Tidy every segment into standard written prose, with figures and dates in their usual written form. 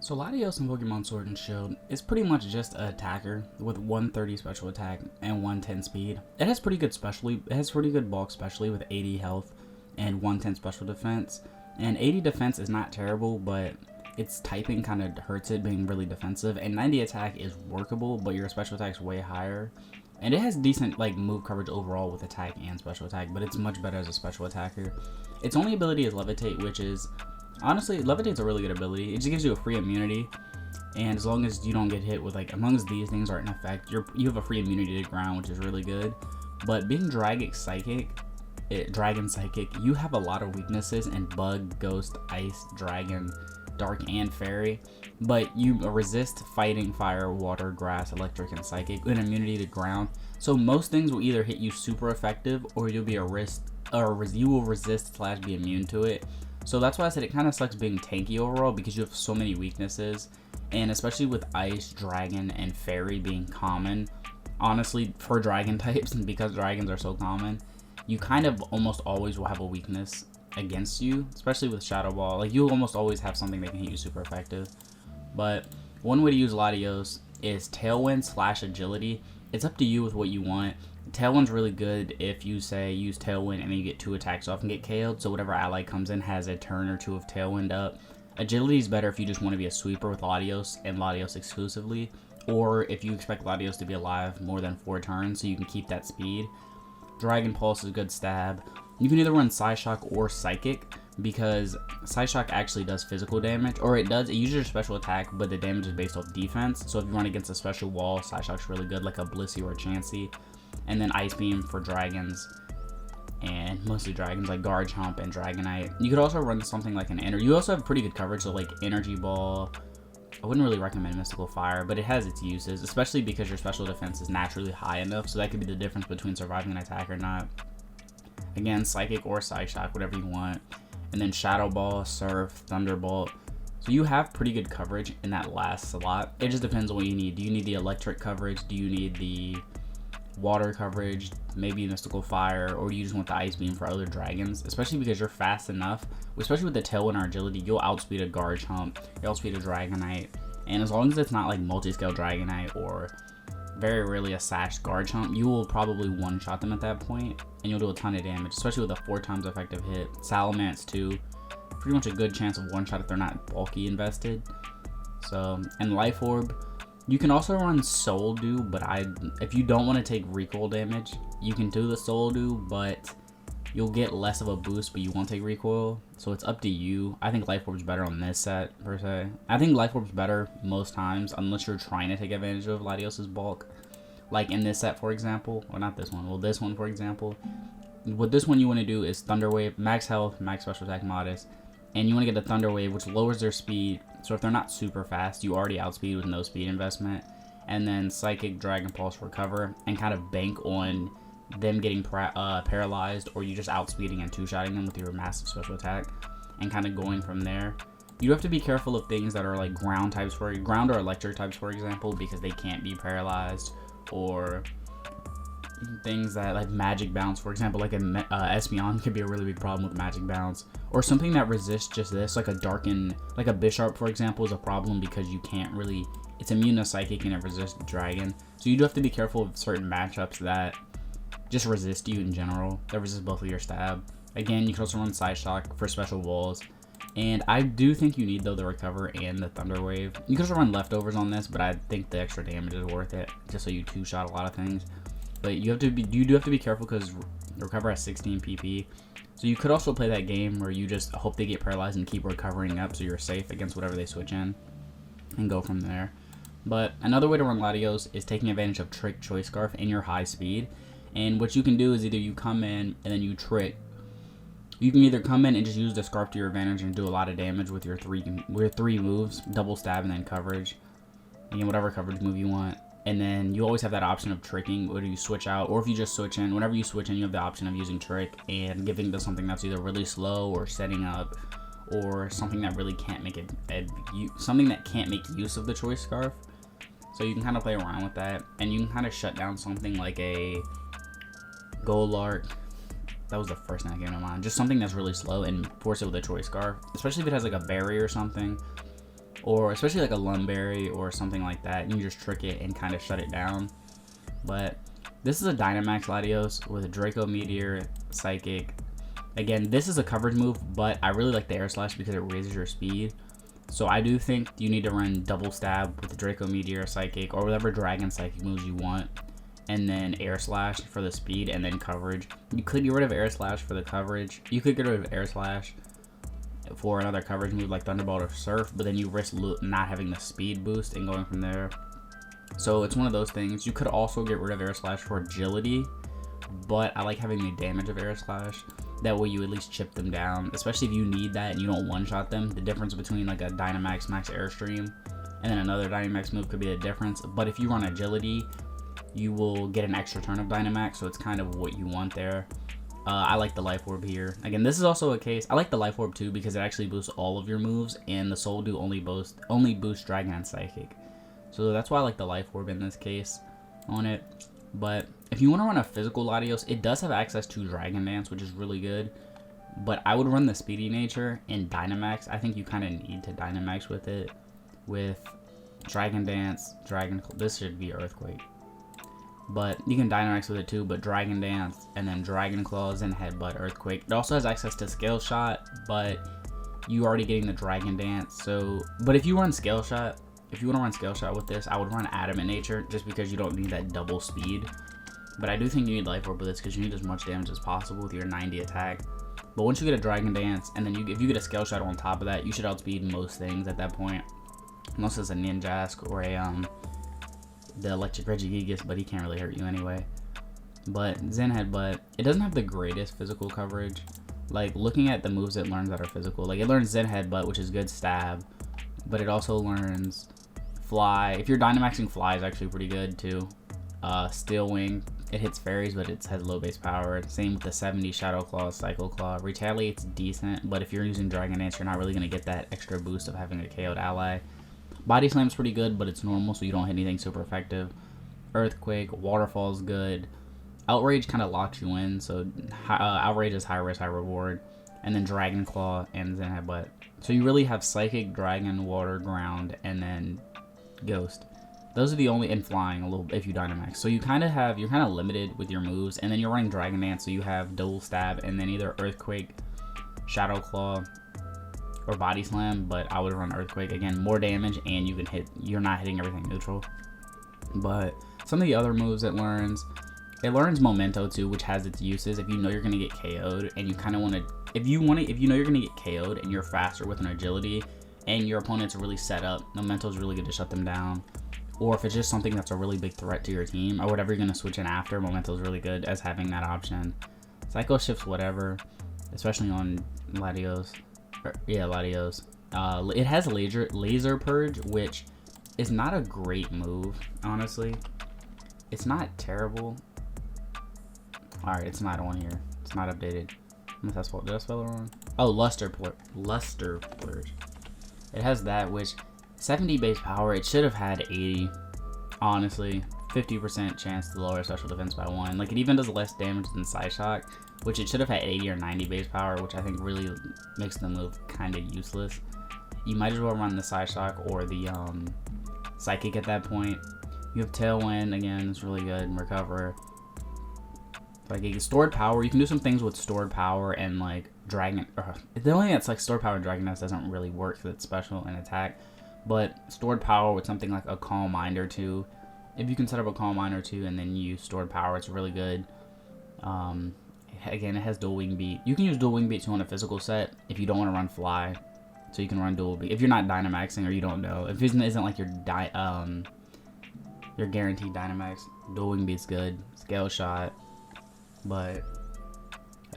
So Latios in Pokemon Sword and Shield is pretty much just an attacker with 130 special attack and 110 speed. It has pretty good bulk specially with 80 health and 110 special defense. And 80 defense is not terrible, but its typing kind of hurts it being really defensive. And 90 attack is workable, but your special attack is way higher. And it has decent move coverage overall with attack and special attack, but it's much better as a special attacker. Its only ability is Levitate, which is honestly, Levitate's a really good ability. It just gives you a free immunity, and as long as you don't get hit with as long as these things aren't in effect, you have a free immunity to ground, which is really good. But being Dragon Psychic, you have a lot of weaknesses in Bug, Ghost, Ice, Dragon, Dark, and Fairy, but you resist fighting, fire, water, grass, electric, and psychic, and immunity to ground. So most things will either hit you super effective, or you will resist / be immune to it. So that's why I said it kind of sucks being tanky overall, because you have so many weaknesses, and especially with Ice, Dragon, and Fairy being common, honestly, for Dragon types, and because Dragons are so common, you kind of almost always will have a weakness against you, especially with Shadow Ball. You'll almost always have something that can hit you super effective. But one way to use Latios is Tailwind / Agility. It's up to you with what you want. Tailwind's really good if you say use Tailwind and then you get 2 attacks off and get KO'd, so whatever ally comes in has a turn or 2 of Tailwind up. Agility is better if you just want to be a sweeper with Latios and Latios exclusively, or if you expect Latios to be alive more than 4 turns so you can keep that speed. Dragon Pulse is a good stab. You can either run Psyshock or Psychic, because Psyshock actually does physical damage, or it uses your special attack, but the damage is based off defense. So if you run against a special wall, Psyshock's really good, like a Blissey or a Chansey. And then Ice Beam for dragons, and mostly dragons, like Guard Chomp and Dragonite. You could also run something like an Energy. You also have pretty good coverage, so Energy Ball. I wouldn't really recommend Mystical Fire, but it has its uses, especially because your special defense is naturally high enough, so that could be the difference between surviving an attack or not. Again, Psychic or Psyshock, whatever you want. And then Shadow Ball, Surf, Thunderbolt. So you have pretty good coverage in that last slot. It just depends on what you need. Do you need the electric coverage? Do you need the water coverage, maybe Mystical Fire, or do you just want the Ice Beam for other dragons? Especially because you're fast enough, especially with the Tailwind or Agility, you'll outspeed a Guard Chomp, you'll outspeed a Dragonite, and as long as it's not multi-scale Dragonite or very rarely a Sash Guard Chomp, you will probably one-shot them at that point, and you'll do a ton of damage, especially with a 4 times effective hit. Salamence too, pretty much a good chance of one-shot if they're not bulky invested. So, and Life Orb, you can also run Soul Dew, but if you don't want to take recoil damage, you can do the Soul Dew, but you'll get less of a boost, but you won't take recoil, so it's up to you. I think Life Orb's better on this set, per se. I think Life Orb's better most times, unless you're trying to take advantage of Latios' bulk. Like in this set, for example, or not this one, well, this one, for example. What this one you want to do is Thunder Wave, max health, max special attack, modest, and you want to get a Thunder Wave, which lowers their speed. So if they're not super fast, you already outspeed with no speed investment. And then Psychic, Dragon Pulse, Recover, and kind of bank on them getting paralyzed, or you just outspeeding and 2-shotting them with your massive special attack, and kind of going from there. You have to be careful of things that are ground types, ground or electric types, for example, because they can't be paralyzed, or things that Magic Bounce, for example, like a Espeon could be a really big problem with Magic Bounce, or something that resists just this, like a Darken, like a Bisharp, for example, is a problem because you can't really, it's immune to Psychic and it resists Dragon. So you do have to be careful of certain matchups that just resist you in general, that resist both of your stab. Again, you can also run Psyshock for special walls, and I do think you need though the Recover and the Thunder Wave. You can also run Leftovers on this, but I think the extra damage is worth it, just so you 2-shot a lot of things. But you do have to be careful because Recover has 16 PP. So you could also play that game where you just hope they get paralyzed and keep recovering up so you're safe against whatever they switch in, and go from there. But another way to run Latios is taking advantage of Trick, Choice Scarf, and your high speed. And what you can do is either you come in and then you Trick. You can either come in and just use the Scarf to your advantage and do a lot of damage with your three moves, double stab and then coverage. Again, whatever coverage move you want. And then you always have that option of tricking, whether you switch out, or if you just switch in. Whenever you switch in, you have the option of using Trick and giving to something that's either really slow or setting up, or something that really can't make use of the Choice Scarf. So you can kind of play around with that, and you can kind of shut down something like a Gollark. That was the first thing that came to mind. Just something that's really slow and force it with a Choice Scarf, especially if it has a berry or something. or especially like a Lumberry or something like that. You can just trick it and kind of shut it down. But this is a Dynamax Latios with a Draco Meteor, Psychic. Again, this is a coverage move, but I really like the Air Slash because it raises your speed. So I do think you need to run double stab with the Draco Meteor, Psychic, or whatever Dragon Psychic moves you want, and then Air Slash for the speed, and then coverage. You could get rid of Air Slash for the coverage. You could get rid of Air Slash for another coverage move like Thunderbolt or Surf, but then you risk not having the speed boost and going from there. So it's one of those things. You could also get rid of Air Slash for agility, but I like having the damage of Air Slash. That way you at least chip them down, especially if you need that and you don't one-shot them. The difference between like a Dynamax Max Airstream and then another Dynamax move could be the difference. But if you run agility, you will get an extra turn of Dynamax, so it's kind of what you want there. I like the Life Orb here. Again, this is also a case. I like the Life Orb too because it actually boosts all of your moves, and the Soul Dew only boosts Dragon and Psychic. So that's why I like the Life Orb in this case on it. But if you want to run a physical Latios, it does have access to Dragon Dance, which is really good. But I would run the Speedy Nature in Dynamax. I think you kind of need to Dynamax with it. With Dragon Dance, this should be Earthquake. But you can Dynamax with it too, but Dragon Dance, and then Dragon Claws and Headbutt, Earthquake. It also has access to Scale Shot, but you already getting the Dragon Dance. So, but if you run Scale Shot, if you want to run Scale Shot with this, I would run Adamant Nature just because you don't need that double speed. But I do think you need Life Orb with this because you need as much damage as possible with your 90 attack. But once you get a Dragon Dance, and then if you get a Scale Shot on top of that, you should outspeed most things at that point. Unless it's a Ninjask or the Electric Regigigas, but he can't really hurt you anyway. But Zen Headbutt, it doesn't have the greatest physical coverage. Like, looking at the moves it learns that are physical, like it learns Zen Headbutt, which is good stab, but it also learns Fly. If you're Dynamaxing Fly is actually pretty good too. Steel Wing, it hits fairies, but it has low base power. Same with the 70 Shadow Claw, Cycle Claw. Retaliate's decent, but if you're using Dragon Dance, you're not really going to get that extra boost of having a KO'd ally. Body Slam's pretty good, but it's normal, so you don't hit anything super effective. Earthquake, Waterfall's good. Outrage kind of locks you in, so Outrage is high risk, high reward. And then Dragon Claw and Zen Headbutt. So you really have Psychic, Dragon, Water, Ground, and then Ghost. Those are the only, and Flying a little if you Dynamax. So you're kind of limited with your moves, and then you're running Dragon Dance, so you have Double Stab, and then either Earthquake, Shadow Claw, or Body Slam, but I would run Earthquake. Again, more damage, and you're not hitting everything neutral. But some of the other moves it learns Memento too, which has its uses. If you know you're gonna get KO'd, and you kind of want to, if you know you're gonna get KO'd, and you're faster with an agility, and your opponent's really set up, Memento's really good to shut them down. Or if it's just something that's a really big threat to your team, or whatever you're gonna switch in after, Memento's really good as having that option. Psycho Shifts, whatever, especially on Latios. Latios. It has laser Purge, which is not a great move, honestly. It's not terrible. Alright, it's not on here. It's not updated. Did I spell it wrong? Oh, Luster Purge. It has that, which 70 base power. It should have had 80. Honestly, 50% chance to lower special defense by 1. Like, it even does less damage than Psyshock, which it should have had 80 or 90 base power, which I think really makes the move kind of useless. You might as well run the Psyshock or the Psychic at that point. You have Tailwind, again, it's really good. Recover. Like, you get Stored Power. You can do some things with Stored Power and, like, Dragon. The only thing that's, like, Stored Power and Dragon Dance doesn't really work because it's special and attack. But Stored Power with something like a Calm Mind or 2. If you can set up a Calm Mind or 2 and then use Stored Power, it's really good. Again, it has Dual Wing Beat. You can use Dual Wing Beat too on a physical set if you don't want to run Fly. So you can run Dual Beat. If you're not Dynamaxing or you don't know. If it isn't like your guaranteed Dynamax, Dual Wing Beat's good. Scale Shot. But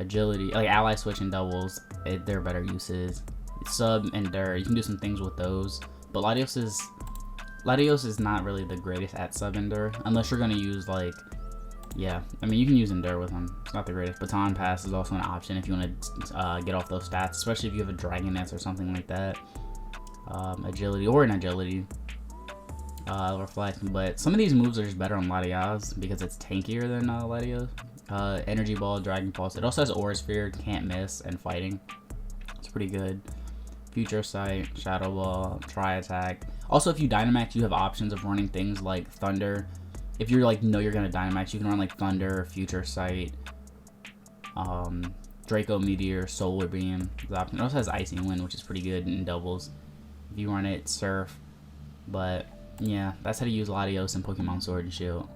Agility, like Ally Switch and doubles, they're better uses. Sub and Endure, you can do some things with those. But Latios is not really the greatest at Sub Endure, unless you're gonna use like, yeah, I mean you can use Endure with them. It's not the greatest. Baton Pass is also an option if you want to get off those stats, especially if you have a Dragon Dance or something like that. Agility or an Agility. Reflect, but some of these moves are just better on Latios because it's tankier than Latios. Energy Ball, Dragon Pulse. It also has Aura Sphere, Can't Miss, and Fighting. It's pretty good. Future Sight, Shadow Ball, Tri Attack. Also, if you Dynamax, you have options of running things like Thunder. If you're like, know you're gonna Dynamax, you can run like Thunder, Future Sight, Draco Meteor, Solar Beam. The option. It also has Icy Wind, which is pretty good in doubles. If you run it, Surf. But yeah, that's how to use Latios in Pokemon Sword and Shield.